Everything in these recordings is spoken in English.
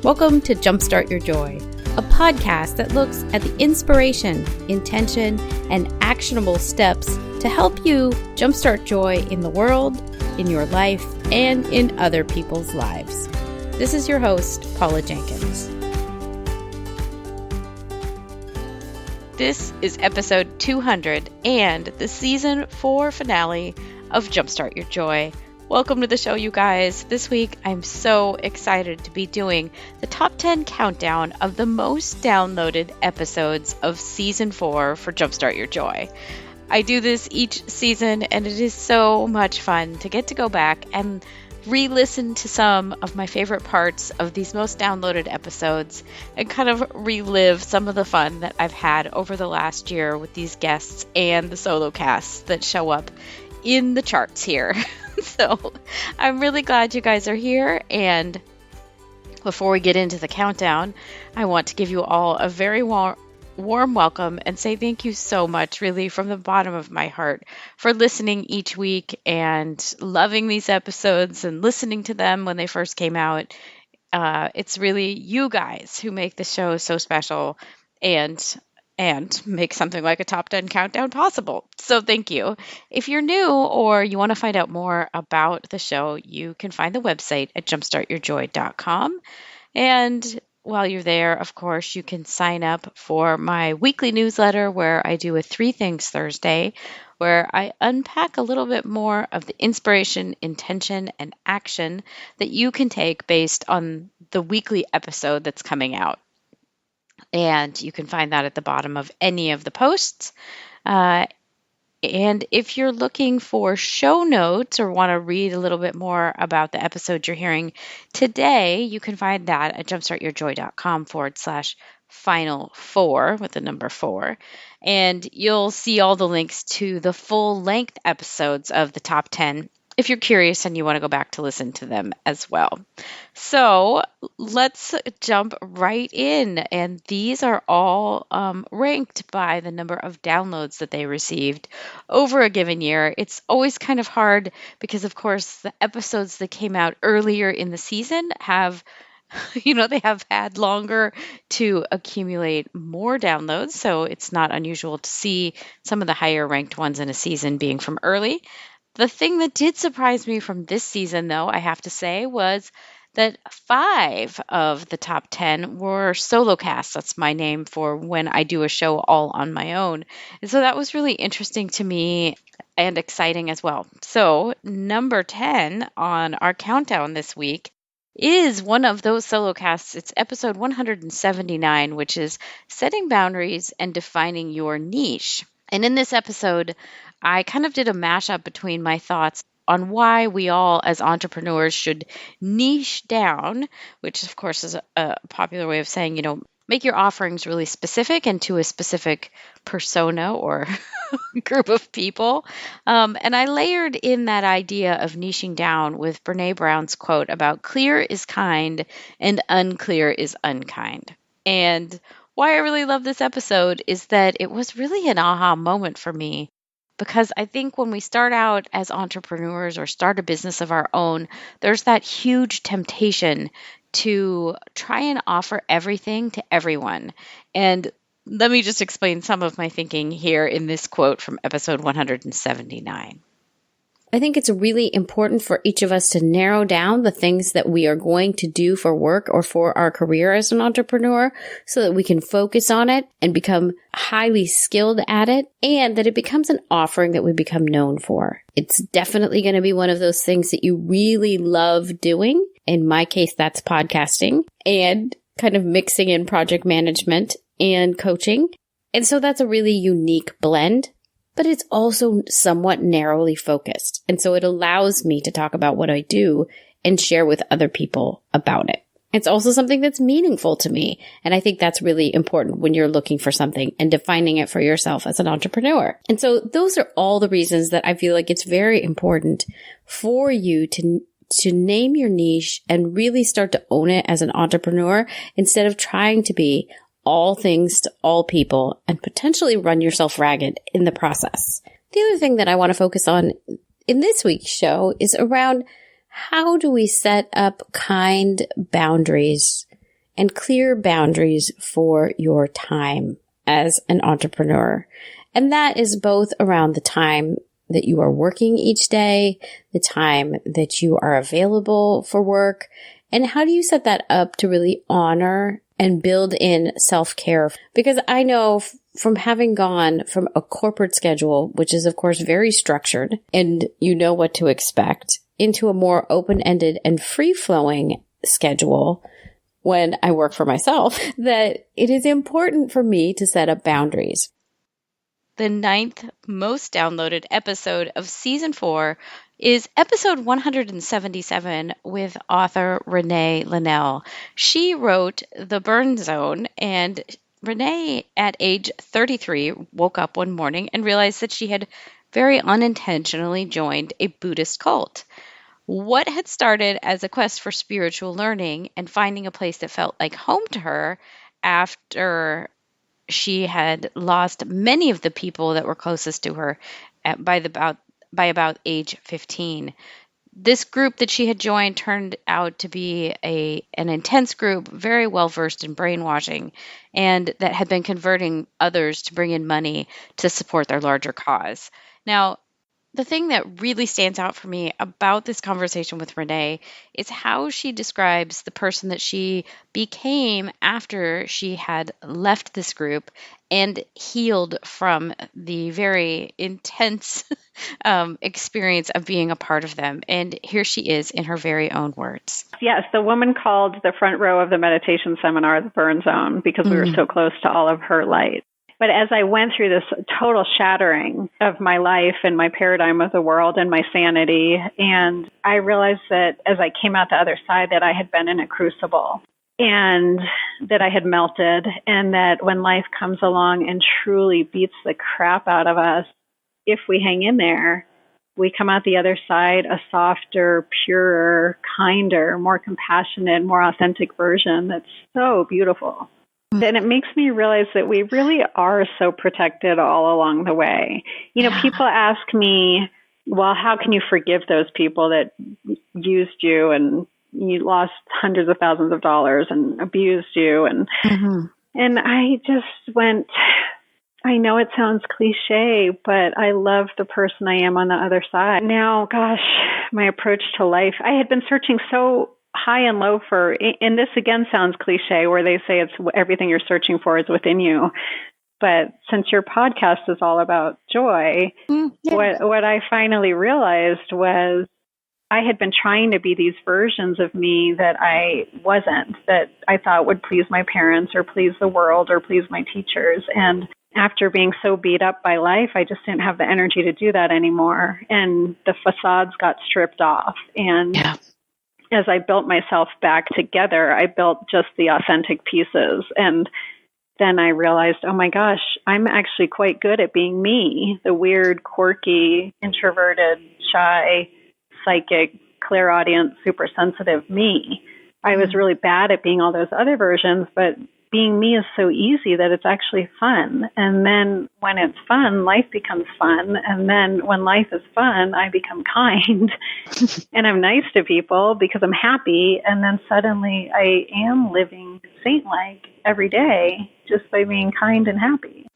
Welcome to Jumpstart Your Joy, a podcast that looks at the inspiration, intention, and actionable steps to help you jumpstart joy in the world, in your life, and in other people's lives. This is your host, Paula Jenkins. This is episode 200 and the season 4 finale of Jumpstart Your Joy. Welcome to the show, you guys. This week, I'm so excited to be doing the top 10 countdown of the most downloaded episodes of season 4 for Jumpstart Your Joy. I do this each season, and it is so much fun to get to go back and re-listen to some of my favorite parts of these most downloaded episodes and kind of relive some of the fun that I've had over the last year with these guests and the solo casts that show up in the charts here. So I'm really glad you guys are here, and before we get into the countdown, I want to give you all a very warm welcome and say thank you so much, really from the bottom of my heart, for listening each week and loving these episodes and listening to them when they first came out. It's really you guys who make the show so special and make something like a top 10 countdown possible. So thank you. If you're new or you want to find out more about the show, you can find the website at jumpstartyourjoy.com. And while you're there, of course, you can sign up for my weekly newsletter where I do a 3 Things Thursday, where I unpack a little bit more of the inspiration, intention, and action that you can take based on the weekly episode that's coming out. And you can find that at the bottom of any of the posts. And if you're looking for show notes or want to read a little bit more about the episode you're hearing today, you can find that at jumpstartyourjoy.com/final4 with the number 4. And you'll see all the links to the full length episodes of the top 10 if you're curious and you want to go back to listen to them as well. So let's jump right in. And these are all ranked by the number of downloads that they received over a given year. It's always kind of hard because, of course, the episodes that came out earlier in the season have they have had longer to accumulate more downloads. So it's not unusual to see some of the higher ranked ones in a season being from early. The thing that did surprise me from this season, though, I have to say, was that 5 of the top 10 were solo casts. That's my name for when I do a show all on my own. And so that was really interesting to me and exciting as well. So number 10 on our countdown this week is one of those solo casts. It's episode 179, which is Setting Boundaries and Defining Your Niche. And in this episode, I kind of did a mashup between my thoughts on why we all as entrepreneurs should niche down, which of course is a popular way of saying, make your offerings really specific and to a specific persona or group of people. And I layered in that idea of niching down with Brene Brown's quote about clear is kind and unclear is unkind. And why I really love this episode is that it was really an aha moment for me. Because I think when we start out as entrepreneurs or start a business of our own, there's that huge temptation to try and offer everything to everyone. And let me just explain some of my thinking here in this quote from episode 179. I think it's really important for each of us to narrow down the things that we are going to do for work or for our career as an entrepreneur so that we can focus on it and become highly skilled at it, and that it becomes an offering that we become known for. It's definitely going to be one of those things that you really love doing. In my case, that's podcasting and kind of mixing in project management and coaching. And so that's a really unique blend. But it's also somewhat narrowly focused. And so it allows me to talk about what I do and share with other people about it. It's also something that's meaningful to me. And I think that's really important when you're looking for something and defining it for yourself as an entrepreneur. And so those are all the reasons that I feel like it's very important for you to name your niche and really start to own it as an entrepreneur instead of trying to be all things to all people and potentially run yourself ragged in the process. The other thing that I want to focus on in this week's show is around how do we set up kind boundaries and clear boundaries for your time as an entrepreneur. And that is both around the time that you are working each day, the time that you are available for work, and how do you set that up to really honor and build in self-care? Because I know from having gone from a corporate schedule, which is of course very structured and you know what to expect, into a more open-ended and free-flowing schedule when I work for myself, that it is important for me to set up boundaries. The 9th most downloaded episode of Season 4 is episode 177 with author Renee Linnell. She wrote The Burn Zone, and Renee, at age 33, woke up one morning and realized that she had very unintentionally joined a Buddhist cult. What had started as a quest for spiritual learning and finding a place that felt like home to her after she had lost many of the people that were closest to her by about age 15. This group that she had joined turned out to be an intense group, very well versed in brainwashing, and that had been converting others to bring in money to support their larger cause. Now, the thing that really stands out for me about this conversation with Renee is how she describes the person that she became after she had left this group and healed from the very intense experience of being a part of them. And here she is in her very own words. Yes, the woman called the front row of the meditation seminar the Burn Zone because we were so close to all of her light. But as I went through this total shattering of my life and my paradigm of the world and my sanity, and I realized that as I came out the other side that I had been in a crucible and that I had melted, and that when life comes along and truly beats the crap out of us, if we hang in there, we come out the other side a softer, purer, kinder, more compassionate, more authentic version that's so beautiful. And it makes me realize that we really are so protected all along the way. You know, people ask me, well, how can you forgive those people that used you and you lost hundreds of thousands of dollars and abused you? And and I just went, I know it sounds cliche, but I love the person I am on the other side. Now, gosh, my approach to life, I had been searching so high and low for, and this again sounds cliche where they say it's everything you're searching for is within you. But since your podcast is all about joy, what I finally realized was I had been trying to be these versions of me that I wasn't, that I thought would please my parents or please the world or please my teachers. And after being so beat up by life, I just didn't have the energy to do that anymore. And the facades got stripped off. And as I built myself back together, I built just the authentic pieces. And then I realized, oh my gosh, I'm actually quite good at being me, the weird, quirky, introverted, shy, psychic, clairaudient, super sensitive me. I was really bad at being all those other versions, but being me is so easy that it's actually fun. And then when it's fun, life becomes fun. And then when life is fun, I become kind and I'm nice to people because I'm happy. And then suddenly I am living saint-like every day just by being kind and happy.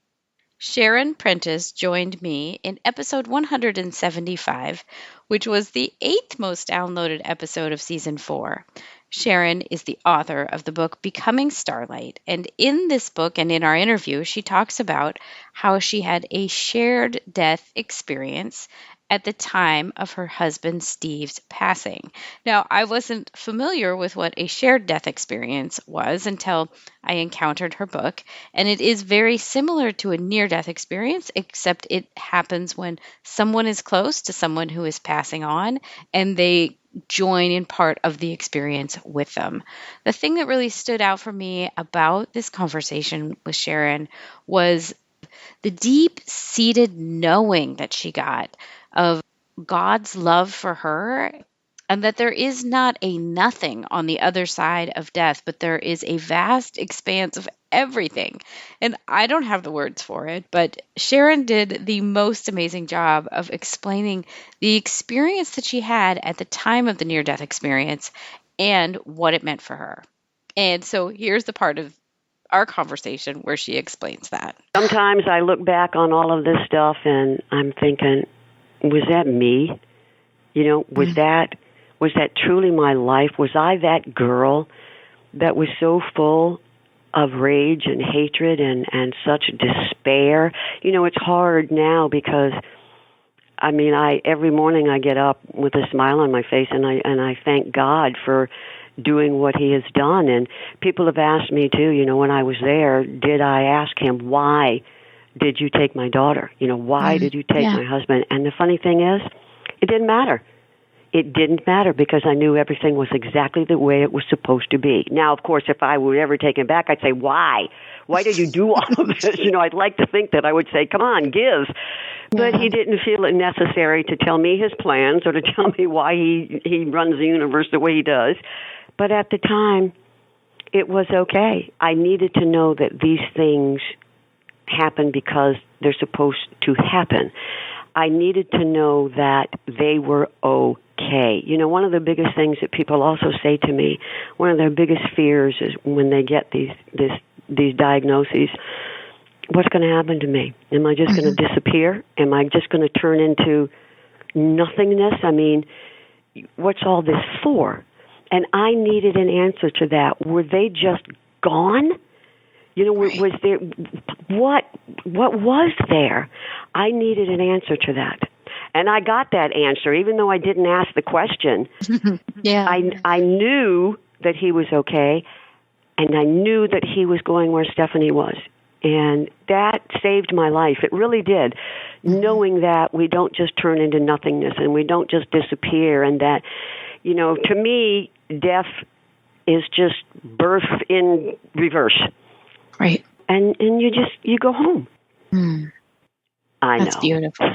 Sharon Prentice joined me in episode 175, which was the 8th most downloaded episode of season 4. Sharon is the author of the book Becoming Starlight, and in this book and in our interview, she talks about how she had a shared death experience at the time of her husband Steve's passing. Now, I wasn't familiar with what a shared death experience was until I encountered her book, and it is very similar to a near-death experience, except it happens when someone is close to someone who is passing on, and they join in part of the experience with them. The thing that really stood out for me about this conversation with Sharon was the deep-seated knowing that she got of God's love for her, and that there is not a nothing on the other side of death, but there is a vast expanse of everything. And I don't have the words for it, but Sharon did the most amazing job of explaining the experience that she had at the time of the near-death experience and what it meant for her. And so here's the part of our conversation where she explains that. Sometimes I look back on all of this stuff and I'm thinking, was that me? Was that truly my life? Was I that girl that was so full of rage and hatred and such despair? It's hard now because every morning I get up with a smile on my face and I thank God for doing what he has done. And people have asked me too, when I was there, did I ask him, why did you take my daughter? Why did you take my husband? And the funny thing is, it didn't matter. It didn't matter because I knew everything was exactly the way it was supposed to be. Now, of course, if I were ever taken back, I'd say, why? Why did you do all of this? I'd like to think that I would say, come on, give. But he didn't feel it necessary to tell me his plans or to tell me why he runs the universe the way he does. But at the time, it was okay. I needed to know that these things happen because they're supposed to happen. I needed to know that they were okay. One of the biggest things that people also say to me, one of their biggest fears is when they get these diagnoses, what's going to happen to me? Am I just going to disappear? Am I just going to turn into nothingness? What's all this for? And I needed an answer to that. Were they just gone? Was there what was there? I needed an answer to that. And I got that answer, even though I didn't ask the question. I knew that he was okay, and I knew that he was going where Stephanie was. And that saved my life. It really did. Knowing that we don't just turn into nothingness and we don't just disappear, and that, to me, death is just birth in reverse. Right. And you go home. I know. That's beautiful.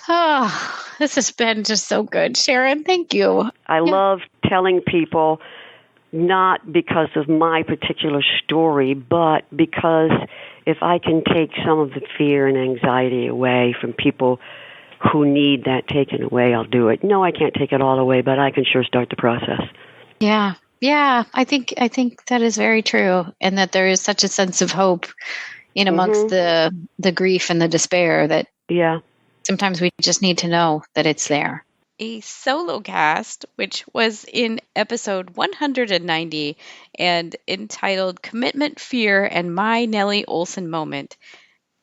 Oh, this has been just so good. Sharon, thank you. I love telling people, not because of my particular story, but because if I can take some of the fear and anxiety away from people who need that taken away, I'll do it. No, I can't take it all away, but I can sure start the process. Yeah. Yeah. I think that is very true. And that there is such a sense of hope in amongst the grief and the despair that sometimes we just need to know that it's there. A solo cast, which was in episode 190 and entitled Commitment, Fear, and My Nellie Oleson Moment,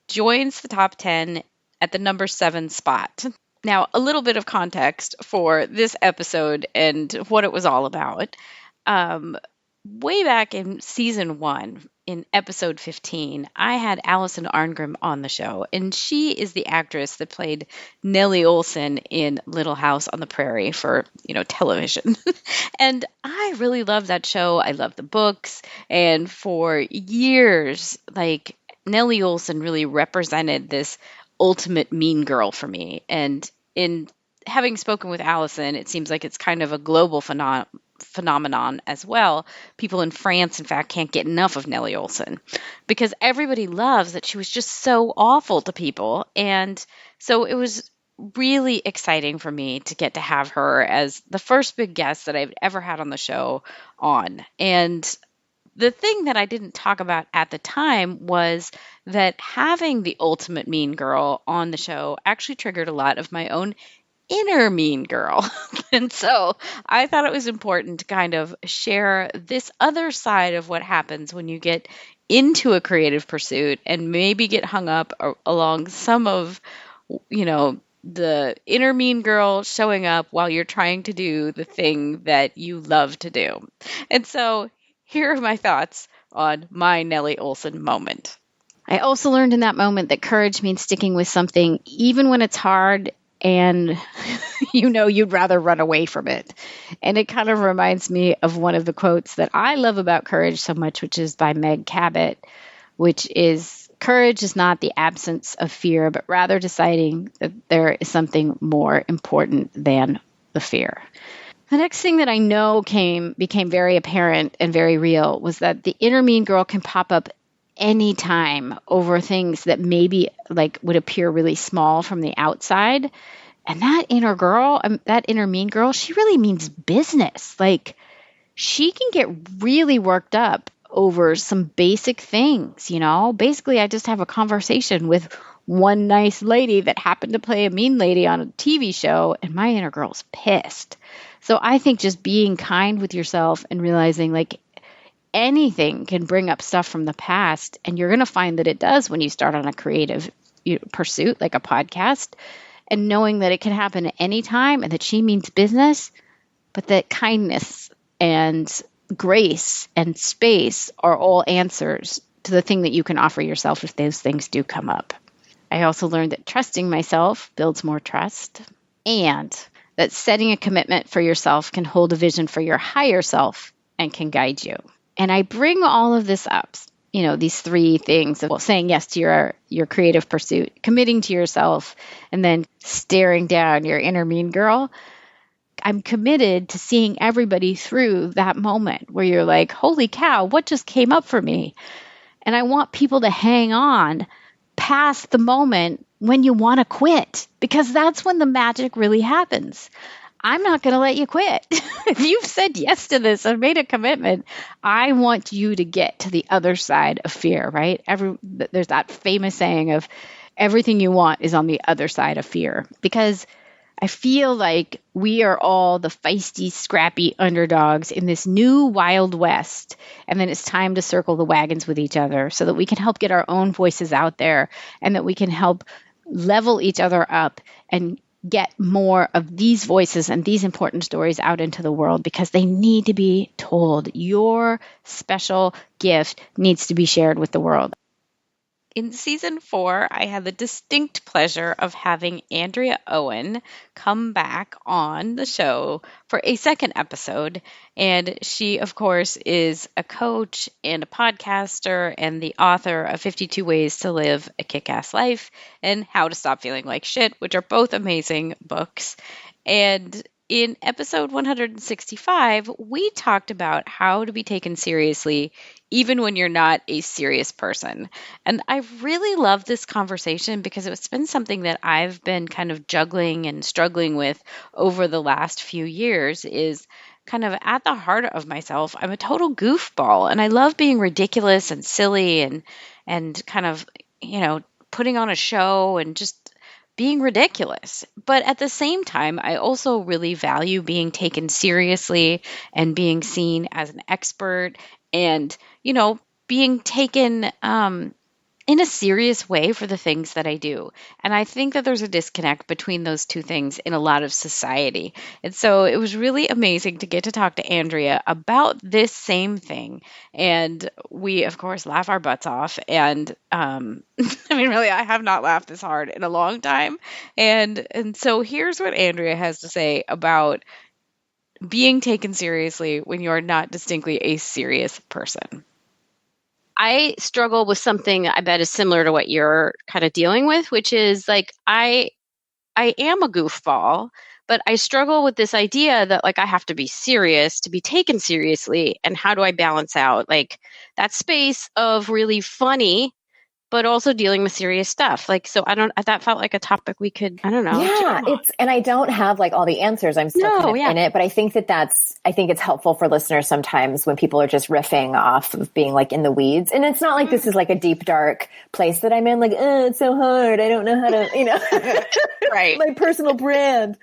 joins the top 10 at the number 7 spot. Now, a little bit of context for this episode and what it was all about. Way back in season 1, in episode 15, I had Allison Arngrim on the show, and she is the actress that played Nellie Oleson in Little House on the Prairie for, television. And I really love that show. I love the books. And for years, Nellie Oleson really represented this ultimate mean girl for me. And in having spoken with Allison, it seems like it's kind of a global phenomenon as well. People in France, in fact, can't get enough of Nellie Oleson because everybody loves that she was just so awful to people. And so it was really exciting for me to get to have her as the first big guest that I've ever had on the show on. And the thing that I didn't talk about at the time was that having the ultimate mean girl on the show actually triggered a lot of my own inner mean girl. And so I thought it was important to kind of share this other side of what happens when you get into a creative pursuit and maybe get hung up along some of, the inner mean girl showing up while you're trying to do the thing that you love to do. And so here are my thoughts on my Nellie Oleson moment. I also learned in that moment that courage means sticking with something even when it's hard and you'd rather run away from it. And it kind of reminds me of one of the quotes that I love about courage so much, which is by Meg Cabot, which is, courage is not the absence of fear, but rather deciding that there is something more important than the fear. The next thing that I know became very apparent and very real was that the inner mean girl can pop up anytime over things that maybe would appear really small from the outside. And that inner mean girl, she really means business. she can get really worked up over some basic things, Basically, I just have a conversation with one nice lady that happened to play a mean lady on a TV show, and my inner girl's pissed. So I think just being kind with yourself and realizing like anything can bring up stuff from the past, and you're going to find that it does when you start on a creative pursuit like a podcast, and knowing that it can happen at any time and that she means business, but that kindness and grace and space are all answers to the thing that you can offer yourself if those things do come up. I also learned that trusting myself builds more trust, and that setting a commitment for yourself can hold a vision for your higher self and can guide you. And I bring all of this up, these three things of saying yes to your creative pursuit, committing to yourself, and then staring down your inner mean girl. I'm committed to seeing everybody through that moment where you're like, holy cow, what just came up for me? And I want people to hang on past the moment when you want to quit, because that's when the magic really happens. I'm not going to let you quit. If you've said yes to this and made a commitment, I want you to get to the other side of fear, right? There's that famous saying of everything you want is on the other side of fear, because I feel like we are all the feisty, scrappy underdogs in this new Wild West. And then it's time to circle the wagons with each other so that we can help get our own voices out there, and that we can help level each other up and get more of these voices and these important stories out into the world, because they need to be told. Your special gift needs to be shared with the world. In season 4, I had the distinct pleasure of having Andrea Owen come back on the show for a second episode. And she, of course, is a coach and a podcaster and the author of 52 Ways to Live a Kick-Ass Life and How to Stop Feeling Like Shit, which are both amazing books. And in episode 165, we talked about how to be taken seriously even when you're not a serious person. And I really love this conversation because it's been something that I've been kind of juggling and struggling with over the last few years. Is kind of at the heart of myself, I'm a total goofball, and I love being ridiculous and silly and kind of, putting on a show and just being ridiculous. But at the same time, I also really value being taken seriously and being seen as an expert and, being taken in a serious way for the things that I do. And I think that there's a disconnect between those two things in a lot of society. And so it was really amazing to get to talk to Andrea about this same thing. And we, of course, laugh our butts off. And really, I have not laughed this hard in a long time. And so here's what Andrea has to say about being taken seriously when you're not distinctly a serious person. I struggle with something I bet is similar to what you're kind of dealing with, which is like I am a goofball, but I struggle with this idea that like I have to be serious to be taken seriously. And how do I balance out like that space of really funny, but also dealing with serious stuff? Like, so that felt like a topic we could, I don't know. Yeah, and I don't have like all the answers. I'm still kind of in it, but I think I think it's helpful for listeners sometimes when people are just riffing off of being like in the weeds. And it's not like this is like a deep, dark place that I'm in, like, it's so hard. I don't know how to, right. My personal brand.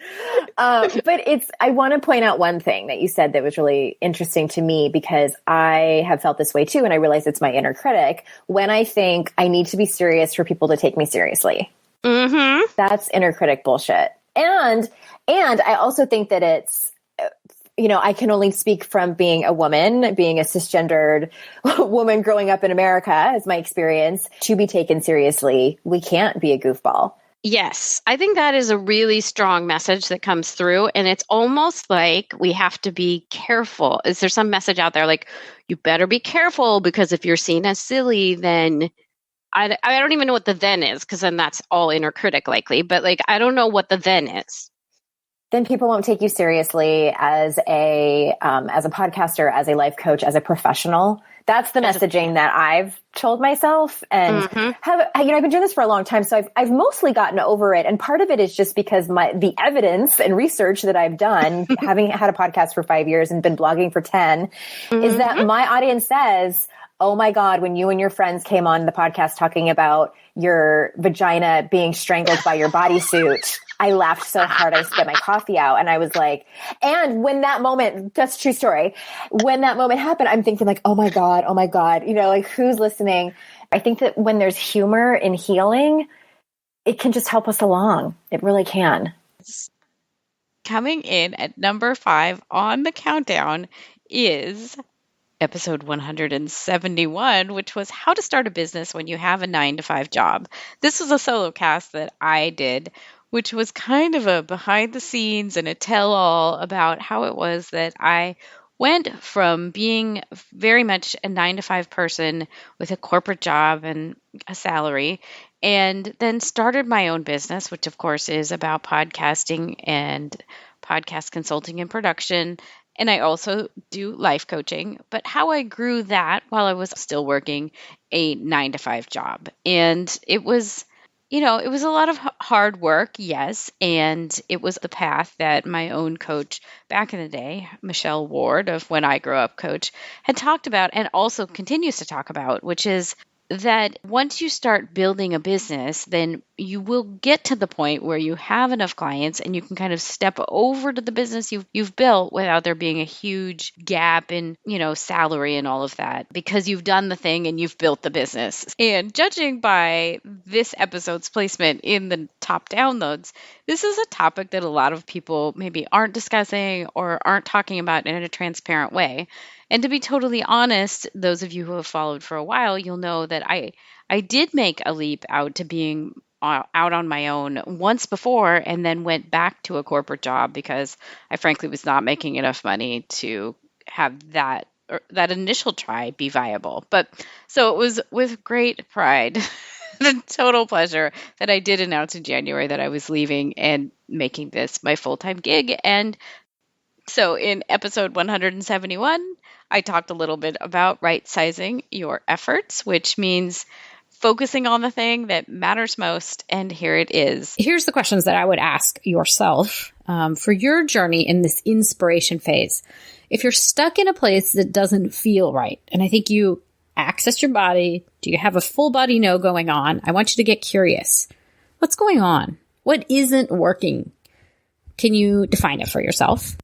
But I want to point out one thing that you said that was really interesting to me, because I have felt this way too. And I realize it's my inner critic when I think I need to be serious for people to take me seriously. Mm-hmm. That's inner critic bullshit. And I also think that it's, I can only speak from being a woman, being a cisgendered woman growing up in America as my experience. To be taken seriously, we can't be a goofball. Yes, I think that is a really strong message that comes through. And it's almost like we have to be careful. Is there some message out there like, you better be careful, because if you're seen as silly, then I don't even know what the then is, because then that's all inner critic likely. But like, I don't know what the then is. then people won't take you seriously as a podcaster, as a life coach, as a professional. That's the messaging that I've told myself, and I've been doing this for a long time. So I've mostly gotten over it. And part of it is just because the evidence and research that I've done, having had a podcast for 5 years and been blogging for 10, is that my audience says, oh my God, when you and your friends came on the podcast talking about your vagina being strangled by your bodysuit, I laughed so hard I spit my coffee out. And I was like, and when that moment, that's a true story. When that moment happened, I'm thinking like, oh my God, like who's listening? I think that when there's humor in healing, it can just help us along. It really can. Coming in at number 5 on the countdown is episode 171, which was how to start a business when you have a 9-to-5 job. This was a solo cast that I did, which was kind of a behind the scenes and a tell-all about how it was that I went from being very much a 9-to-5 person with a corporate job and a salary, and then started my own business, which of course is about podcasting and podcast consulting and production. And I also do life coaching, but how I grew that while I was still working a 9-to-5 job. And it was a lot of hard work, yes, and it was the path that my own coach back in the day, Michelle Ward of When I Grow Up Coach, had talked about and also continues to talk about, which is that once you start building a business, then you will get to the point where you have enough clients and you can kind of step over to the business you've built without there being a huge gap in, salary and all of that, because you've done the thing and you've built the business. And judging by this episode's placement in the top downloads, this is a topic that a lot of people maybe aren't discussing or aren't talking about in a transparent way. And to be totally honest, those of you who have followed for a while, you'll know that I did make a leap out to being out on my own once before, and then went back to a corporate job because I frankly was not making enough money to have that initial try be viable. But so it was with great pride and total pleasure that I did announce in January that I was leaving and making this my full-time gig. And so in episode 171, I talked a little bit about right-sizing your efforts, which means focusing on the thing that matters most. And here it is. Here's the questions that I would ask yourself for your journey in this inspiration phase. If you're stuck in a place that doesn't feel right, and I think you access your body, do you have a full body no going on? I want you to get curious. What's going on? What isn't working? Can you define it for yourself?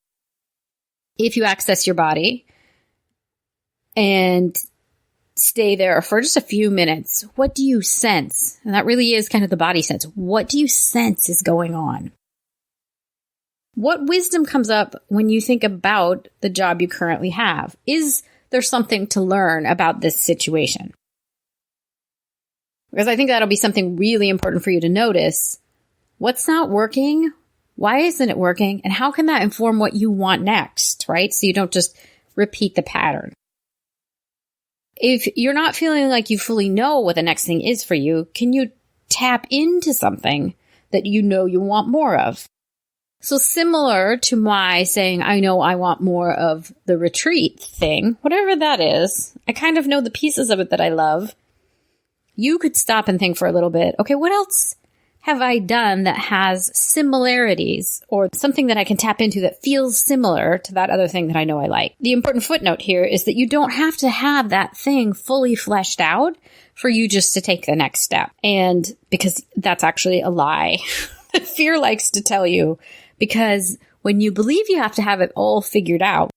If you access your body and stay there for just a few minutes, what do you sense? And that really is kind of the body sense. What do you sense is going on? What wisdom comes up when you think about the job you currently have? Is there something to learn about this situation? Because I think that'll be something really important for you to notice. What's not working? Why isn't it working? And how can that inform what you want next, right? So you don't just repeat the pattern. If you're not feeling like you fully know what the next thing is for you, can you tap into something that you know you want more of? So similar to my saying, I know I want more of the retreat thing, whatever that is, I kind of know the pieces of it that I love. You could stop and think for a little bit, okay, what else have I done that has similarities or something that I can tap into that feels similar to that other thing that I know I like? The important footnote here is that you don't have to have that thing fully fleshed out for you just to take the next step. And because that's actually a lie that fear likes to tell you, because when you believe you have to have it all figured out.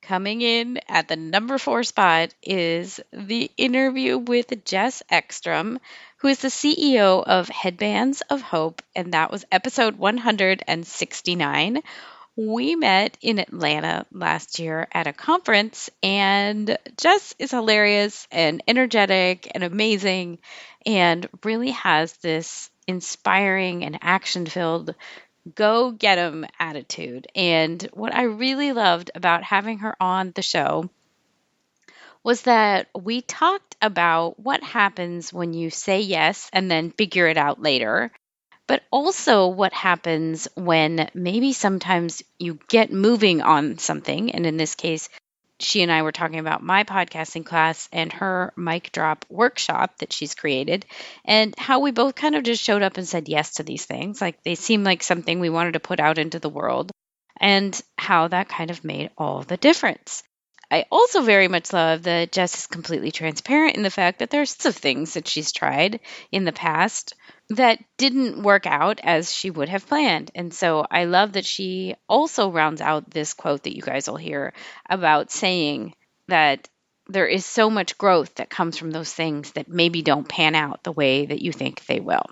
Coming in at the number 4 spot is the interview with Jess Eckstrom, who is the CEO of Headbands of Hope, and that was episode 169. We met in Atlanta last year at a conference, and Jess is hilarious and energetic and amazing and really has this inspiring and action-filled go get 'em attitude. And what I really loved about having her on the show was that we talked about what happens when you say yes and then figure it out later. but also what happens when maybe sometimes you get moving on something. And in this case, she and I were talking about my podcasting class and her mic drop workshop that she's created, and how we both kind of just showed up and said yes to these things. Like they seemed like something we wanted to put out into the world, and how that kind of made all the difference. I also very much love that Jess is completely transparent in the fact that there's some things that she's tried in the past that didn't work out as she would have planned. And so I love that she also rounds out this quote that you guys will hear about saying that there is so much growth that comes from those things that maybe don't pan out the way that you think they will.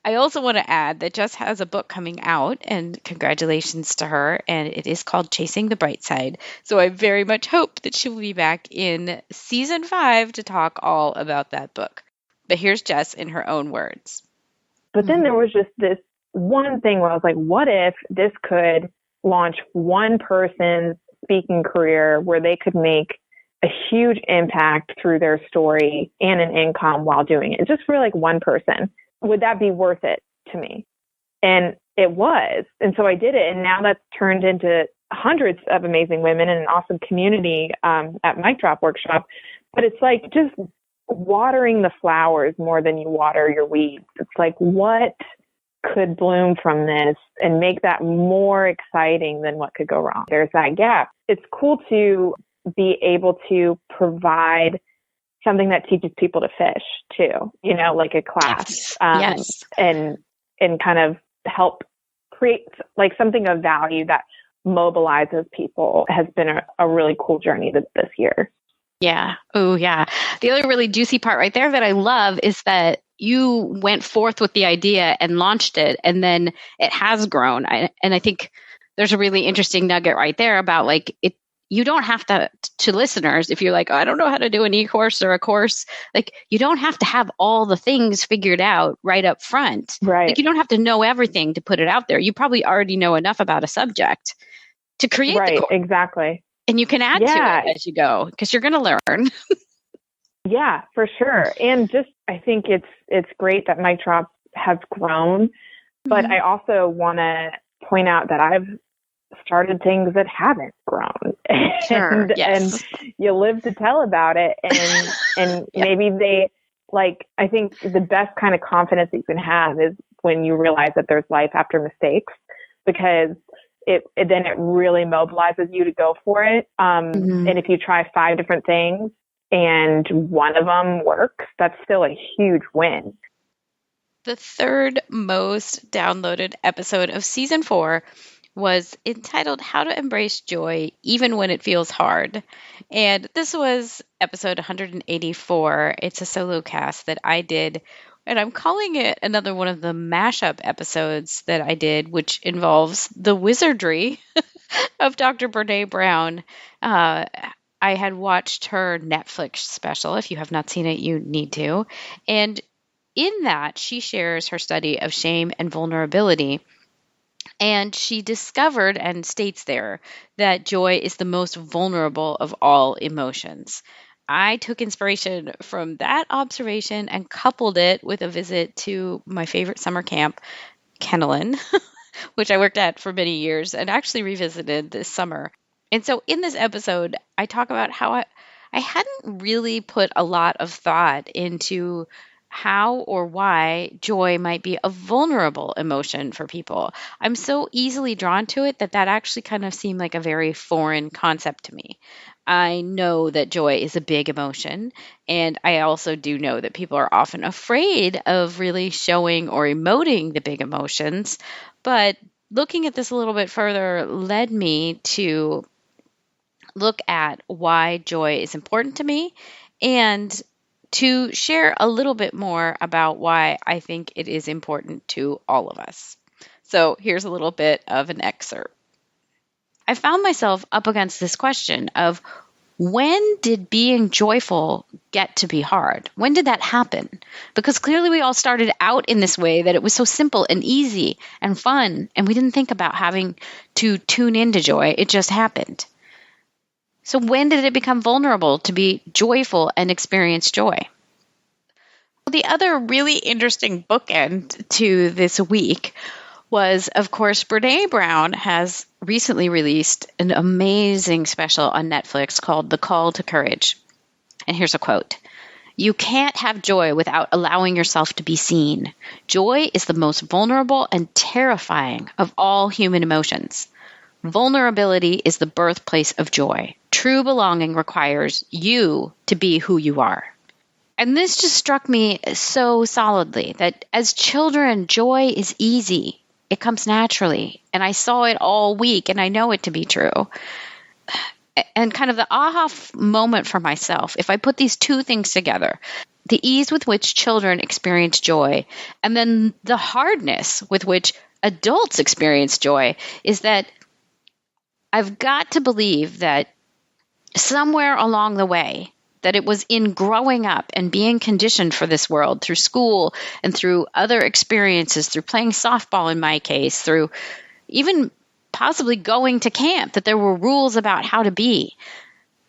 I also want to add that Jess has a book coming out, and congratulations to her, and it is called Chasing the Bright Side. So I very much hope that she will be back in season 5 to talk all about that book. But here's Jess in her own words. But then there was just this one thing where I was like, what if this could launch one person's speaking career where they could make a huge impact through their story and an income while doing it, just for like one person? Would that be worth it to me? And it was. And so I did it. And now that's turned into hundreds of amazing women and an awesome community at Mic Drop Workshop. But it's like just watering the flowers more than you water your weeds. It's like, what could bloom from this and make that more exciting than what could go wrong? There's that gap. It's cool to be able to provide something that teaches people to fish too, like a class, Yes. and kind of help create like something of value that mobilizes people has been a really cool journey this year. Yeah. Oh, yeah. The other really juicy part right there that I love is that you went forth with the idea and launched it, and then it has grown. And I think there's a really interesting nugget right there about like it. You don't have to listeners, if you're like, oh, I don't know how to do an e-course or a course, like you don't have to have all the things figured out right up front. Right. Like you don't have to know everything to put it out there. You probably already know enough about a subject to create the course. Exactly. And you can add to it as you go because you're going to learn. Yeah, for sure. And just, I think it's great that Mic Drop has grown, but I also want to point out that I've started things that haven't grown. Sure, yes. And you live to tell about it. And maybe they, like, I think the best kind of confidence that you can have is when you realize that there's life after mistakes, because then it really mobilizes you to go for it. And if you try 5 different things and one of them works, that's still a huge win. The third most downloaded episode of season 4 was entitled How to Embrace Joy Even When It Feels Hard. And this was episode 184. It's a solo cast that I did, and I'm calling it another one of the mashup episodes that I did, which involves the wizardry of Dr. Brene Brown. I had watched her Netflix special. If you have not seen it, you need to. And in that, she shares her study of shame and vulnerability. And she discovered and states there that joy is the most vulnerable of all emotions. I took inspiration from that observation and coupled it with a visit to my favorite summer camp, Kennelin, which I worked at for many years and actually revisited this summer. And so in this episode, I talk about how I hadn't really put a lot of thought into how or why joy might be a vulnerable emotion for people. I'm so easily drawn to it that actually kind of seemed like a very foreign concept to me. I know that joy is a big emotion, and I also do know that people are often afraid of really showing or emoting the big emotions. But looking at this a little bit further led me to look at why joy is important to me and to share a little bit more about why I think it is important to all of us. So here's a little bit of an excerpt. I found myself up against this question of when did being joyful get to be hard? When did that happen? Because clearly we all started out in this way that it was so simple and easy and fun, and we didn't think about having to tune into joy. It just happened. So when did it become vulnerable to be joyful and experience joy? The other really interesting bookend to this week was, of course, Brene Brown has recently released an amazing special on Netflix called The Call to Courage. And here's a quote. "You can't have joy without allowing yourself to be seen. Joy is the most vulnerable and terrifying of all human emotions. Vulnerability is the birthplace of joy. True belonging requires you to be who you are." And this just struck me so solidly that as children, joy is easy. It comes naturally. And I saw it all week, and I know it to be true. And kind of the aha moment for myself, if I put these two things together, the ease with which children experience joy, and then the hardness with which adults experience joy, is that I've got to believe that somewhere along the way, that it was in growing up and being conditioned for this world through school and through other experiences, through playing softball in my case, through even possibly going to camp, that there were rules about how to be,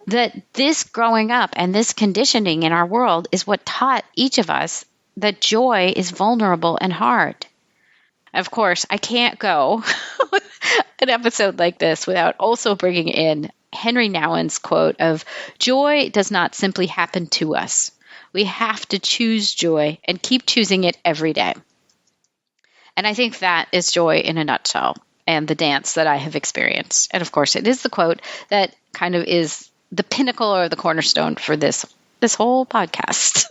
that this growing up and this conditioning in our world is what taught each of us that joy is vulnerable and hard. Of course, I can't go an episode like this without also bringing in Henry Nouwen's quote of, "Joy does not simply happen to us. We have to choose joy and keep choosing it every day." And I think that is joy in a nutshell, and the dance that I have experienced. And of course, it is the quote that kind of is the pinnacle or the cornerstone for this whole podcast.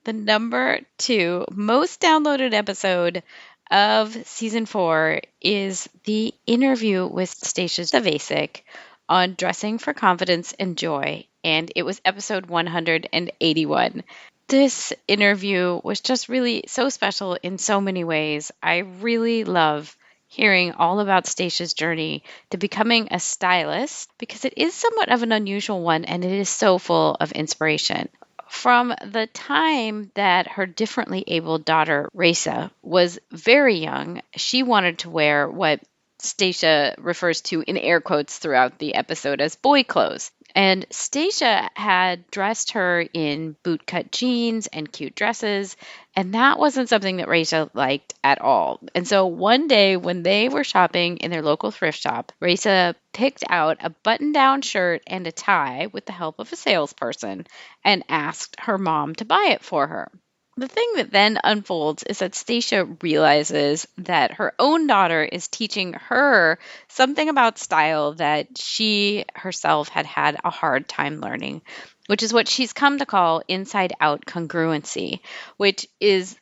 The number 2 most downloaded episode of season 4 is the interview with Stacia Zavasic on dressing for confidence and joy, and it was episode 181. This interview was just really so special in so many ways. I really love hearing all about Stacia's journey to becoming a stylist, because it is somewhat of an unusual one, and it is so full of inspiration. From the time that her differently abled daughter, Raisa, was very young, she wanted to wear what Stacia refers to in air quotes throughout the episode as boy clothes. And Stacia had dressed her in bootcut jeans and cute dresses, and that wasn't something that Raisa liked at all. And so one day when they were shopping in their local thrift shop, Raisa picked out a button-down shirt and a tie with the help of a salesperson and asked her mom to buy it for her. The thing that then unfolds is that Stacia realizes that her own daughter is teaching her something about style that she herself had had a hard time learning, which is what she's come to call inside-out congruency, which is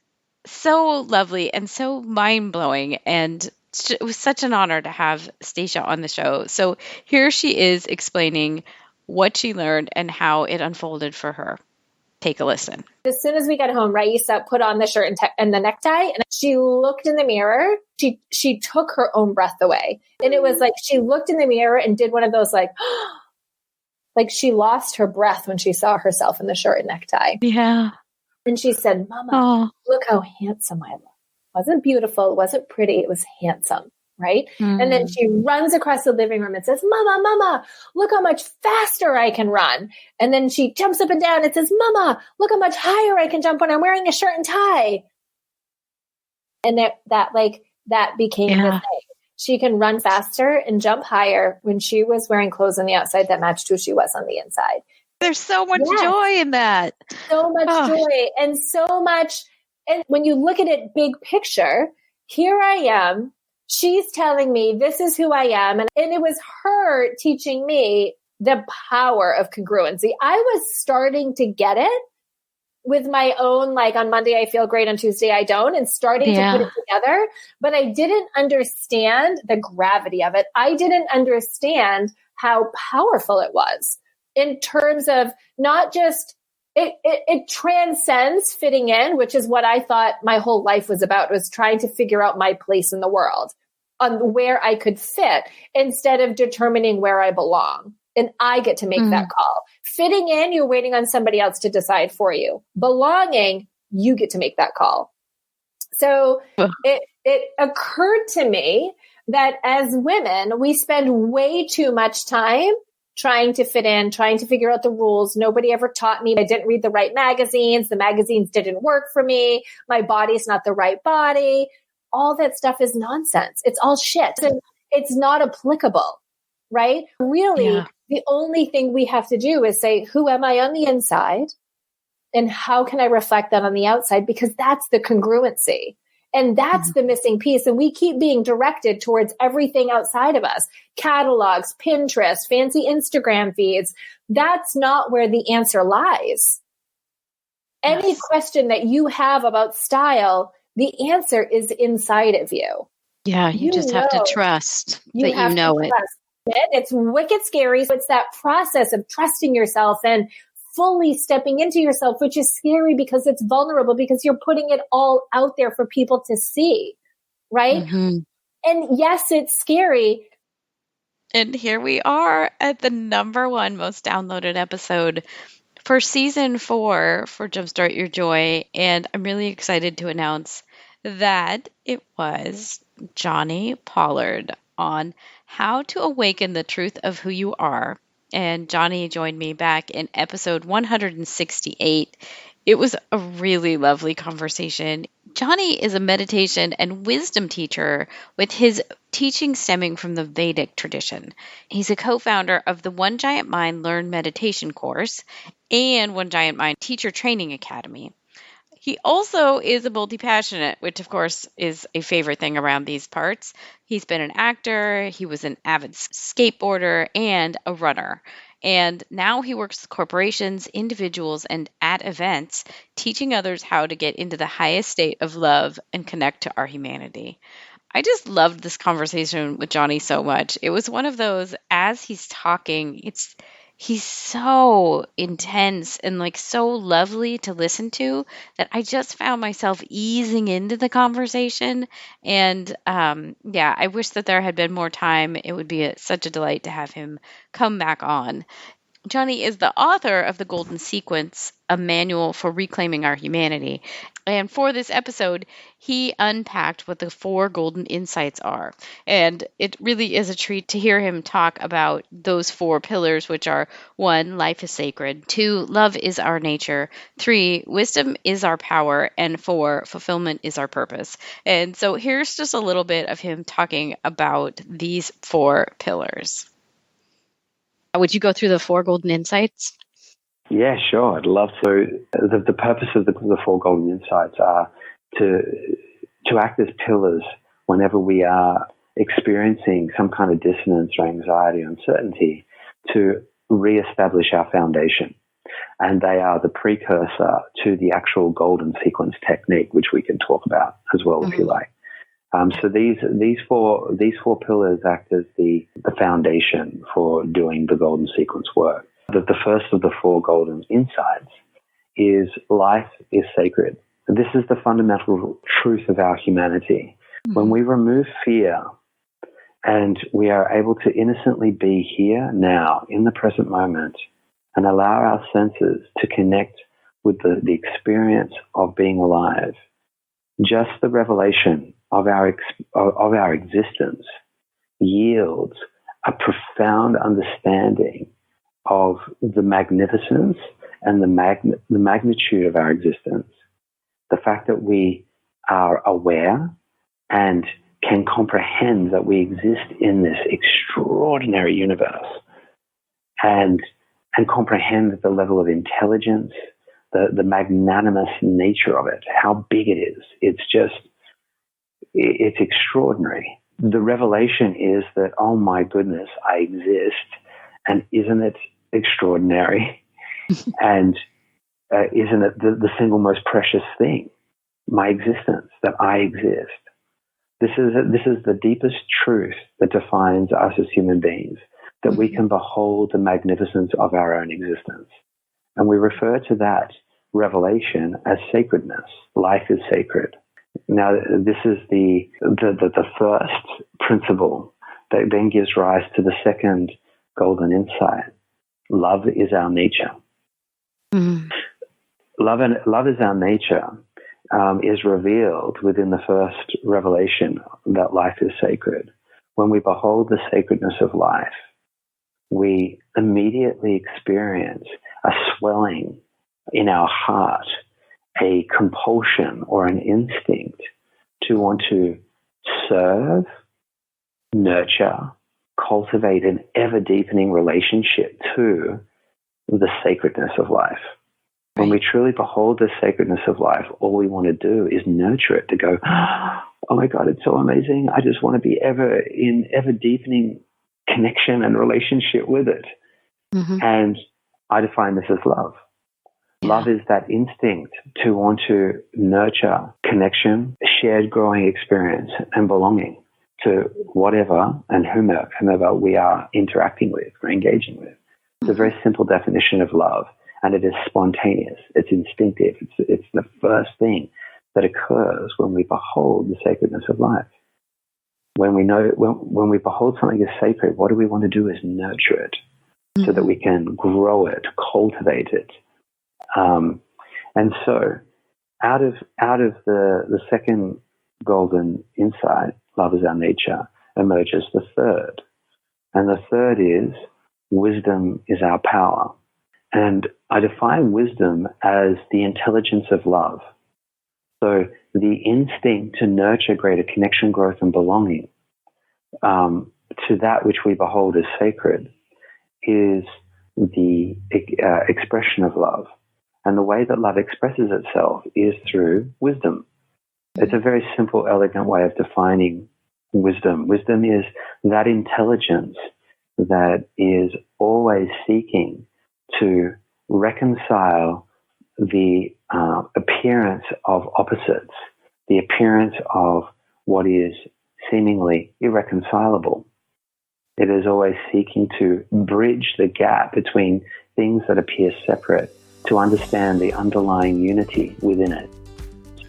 so lovely and so mind-blowing, and it was such an honor to have Stacia on the show. So here she is explaining what she learned and how it unfolded for her. Take a listen. As soon as we got home, Raisa put on the shirt and the necktie, and she looked in the mirror. She took her own breath away. And it was like she looked in the mirror and did one of those like she lost her breath when she saw herself in the shirt and necktie. Yeah. And she said, "Mama, look how handsome I look." It wasn't beautiful. It wasn't pretty. It was handsome. Right? And then she runs across the living room and says, Mama, look how much faster I can run. And then she jumps up and down and says, "Mama, look how much higher I can jump when I'm wearing a shirt and tie." And that became the thing. She can run faster and jump higher when she was wearing clothes on the outside that matched who she was on the inside. There's so much joy in that. So much joy and so much. And when you look at it big picture, here I am. She's telling me this is who I am. And it was her teaching me the power of congruency. I was starting to get it with my own, like on Monday, I feel great. On Tuesday, I don't, and starting to put it together. But I didn't understand the gravity of it. I didn't understand how powerful it was in terms of not just it transcends fitting in, which is what I thought my whole life was about, was trying to figure out my place in the world on where I could fit instead of determining where I belong. And I get to make that call. Fitting in, you're waiting on somebody else to decide for you. Belonging, you get to make that call. So it occurred to me that as women, we spend way too much time trying to fit in, trying to figure out the rules. Nobody ever taught me. I didn't read the right magazines. The magazines didn't work for me. My body's not the right body. All that stuff is nonsense. It's all shit. And it's not applicable, right? Really, the only thing we have to do is say, who am I on the inside? And how can I reflect that on the outside? Because that's the congruency. And that's the missing piece. And we keep being directed towards everything outside of us. Catalogs, Pinterest, fancy Instagram feeds. That's not where the answer lies. Any question that you have about style, the answer is inside of you. Yeah, you just have to trust that you know it. It's wicked scary. So it's that process of trusting yourself and fully stepping into yourself, which is scary because it's vulnerable, because you're putting it all out there for people to see, right? Mm-hmm. And yes, it's scary. And here we are at the #1 most downloaded episode for season 4 for Jumpstart Your Joy. And I'm really excited to announce that it was Johnny Pollard on how to awaken the truth of who you are. And Johnny joined me back in episode 168. It was a really lovely conversation. Johnny is a meditation and wisdom teacher with his teaching stemming from the Vedic tradition. He's a co-founder of the One Giant Mind Learn Meditation course and One Giant Mind Teacher Training Academy. He also is a multi-passionate, which of course is a favorite thing around these parts. He's been an actor, he was an avid skateboarder, and a runner. And now he works with corporations, individuals, and at events, teaching others how to get into the highest state of love and connect to our humanity. I just loved this conversation with Johnny so much. It was one of those, as he's talking, he's so intense and like so lovely to listen to that I just found myself easing into the conversation. And I wish that there had been more time. It would be such a delight to have him come back on. Johnny is the author of The Golden Sequence, a manual for reclaiming our humanity. And for this episode, he unpacked what the 4 golden insights are. And it really is a treat to hear him talk about those 4 pillars, which are 1, life is sacred, 2, love is our nature, 3, wisdom is our power, and 4, fulfillment is our purpose. And so here's just a little bit of him talking about these 4 pillars. Would you go through the 4 golden insights? Yeah, sure. I'd love to. The purpose of the 4 golden insights are to act as pillars whenever we are experiencing some kind of dissonance or anxiety or uncertainty, to reestablish our foundation. And they are the precursor to the actual golden sequence technique, which we can talk about as well, if you like. So these four pillars act as the foundation for doing the golden sequence work. The first of the 4 golden insights is life is sacred. This is the fundamental truth of our humanity. When we remove fear and we are able to innocently be here now in the present moment and allow our senses to connect with the experience of being alive, just the revelation of our existence yields a profound understanding of the magnificence and the magnitude of our existence. The fact that we are aware and can comprehend that we exist in this extraordinary universe, and comprehend the level of intelligence, the magnanimous nature of it, how big it is. It's extraordinary. The revelation is that, oh my goodness, I exist, and isn't it extraordinary? And isn't it the single most precious thing, my existence, that I exist? This is the deepest truth that defines us as human beings, that we can behold the magnificence of our own existence. And we refer to that revelation as sacredness. Life is sacred. Now, this is the first principle that then gives rise to the second golden insight. Love is our nature. Mm. Love is our nature is revealed within the first revelation that life is sacred. When we behold the sacredness of life, we immediately experience a swelling in our heart, a compulsion or an instinct to want to serve, nurture, cultivate an ever-deepening relationship to the sacredness of life. When we truly behold the sacredness of life, all we want to do is nurture it, to go, oh my God, it's so amazing. I just want to be ever deepening connection and relationship with it. Mm-hmm. And I define this as love. Yeah. Love is that instinct to want to nurture connection, shared growing experience, and belonging to whatever and whomever we are interacting with or engaging with. It's a very simple definition of love, and it is spontaneous. It's instinctive. It's the first thing that occurs when we behold the sacredness of life. When we behold something as sacred, what do we want to do is nurture it so that we can grow it, cultivate it. And so out of the second golden insight, love is our nature, emerges the third. And the third is wisdom is our power. And I define wisdom as the intelligence of love. So the instinct to nurture greater connection, growth, and belonging to that which we behold as sacred is the expression of love. And the way that love expresses itself is through wisdom. It's a very simple, elegant way of defining wisdom. Wisdom is that intelligence that is always seeking to reconcile the appearance of opposites, the appearance of what is seemingly irreconcilable. It is always seeking to bridge the gap between things that appear separate to understand the underlying unity within it.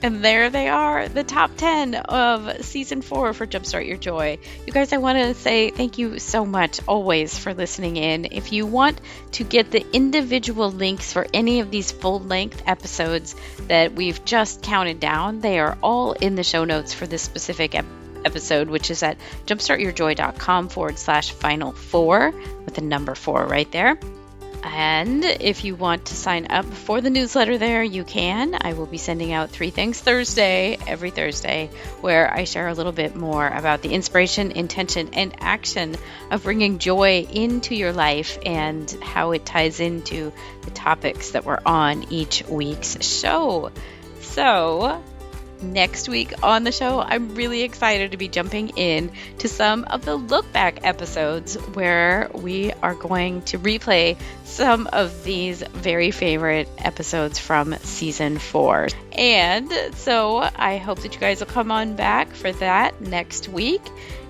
And there they are, the top 10 of season 4 for Jumpstart Your Joy. You guys, I want to say thank you so much always for listening in. If you want to get the individual links for any of these full-length episodes that we've just counted down, they are all in the show notes for this specific episode, which is at jumpstartyourjoy.com/final4 with the number 4 right there. And if you want to sign up for the newsletter there, you can. I will be sending out 3 Things Thursday, every Thursday, where I share a little bit more about the inspiration, intention, and action of bringing joy into your life and how it ties into the topics that were on each week's show. So next week on the show, I'm really excited to be jumping in to some of the look back episodes where we are going to replay some of these very favorite episodes from season 4. And so I hope that you guys will come on back for that next week.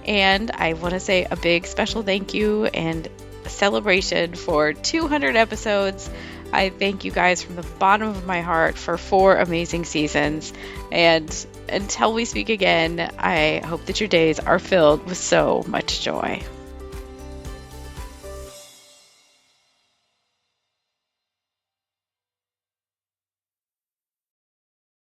And I want to say a big special thank you and celebration for 200 episodes. I thank you guys from the bottom of my heart for 4 amazing seasons. And until we speak again, I hope that your days are filled with so much joy.